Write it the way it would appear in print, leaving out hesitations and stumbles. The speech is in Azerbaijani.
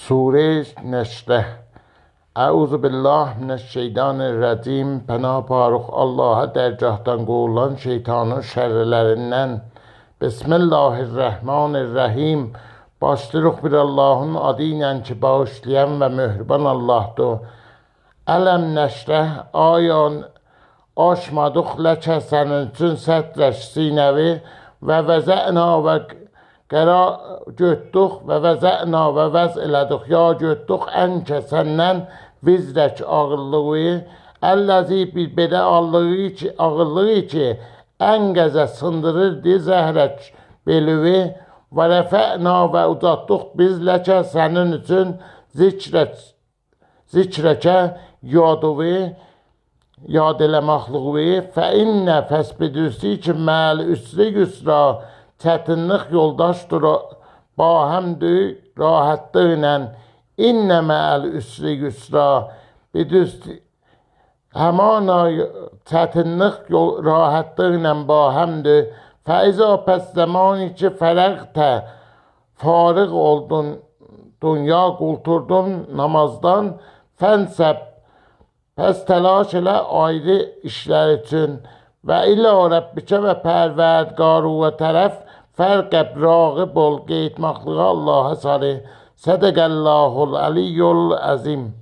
Sure Neşrə. Əuzu billah minəşşeytanirracim. Pənah parıq Allaha dərgahdan qovulan şeytanın şərrlərindən. Bismillahirrahmanirrahim. Başlayırıq bir Allahın adı ilə ki, bağışlayan və möhriban Allahdır. Ələm nəşrəh, ayan açmadıq ləkə sənin üçün sətrəş sinəvi və vəzə'na və qəra götdük və vəzə'na və vəz elədik ya götdük ənkə səndən vizrək ağırlığı əlləzi bir belə ağırlığı ki ən qəzə sındırırdı zəhrək belüvi və rəfə'na və uzatdıq biz ləkə sənin üçün zikrəkə yadıvi yad eləməklığı fə innə fəsbidüsi ki məl üsri yusra çətinlik yoldaşdır ba həmdü rahatlıqla innə məl üsri yusra bidüsti həmana çətinlik rahatlıqla ba həmdü fəiza pəs zamanı ki fərəqtə farıq oldun dünya qulturdun namazdan fənsəb pəs təlaş elə ayrı işlər üçün və ilə Rəbbikə və pərvərdigarına tərəf fərqəb rağib ol qeyd məxluqa Allaha sarı. Sədəqəllahul əliyyul əzim.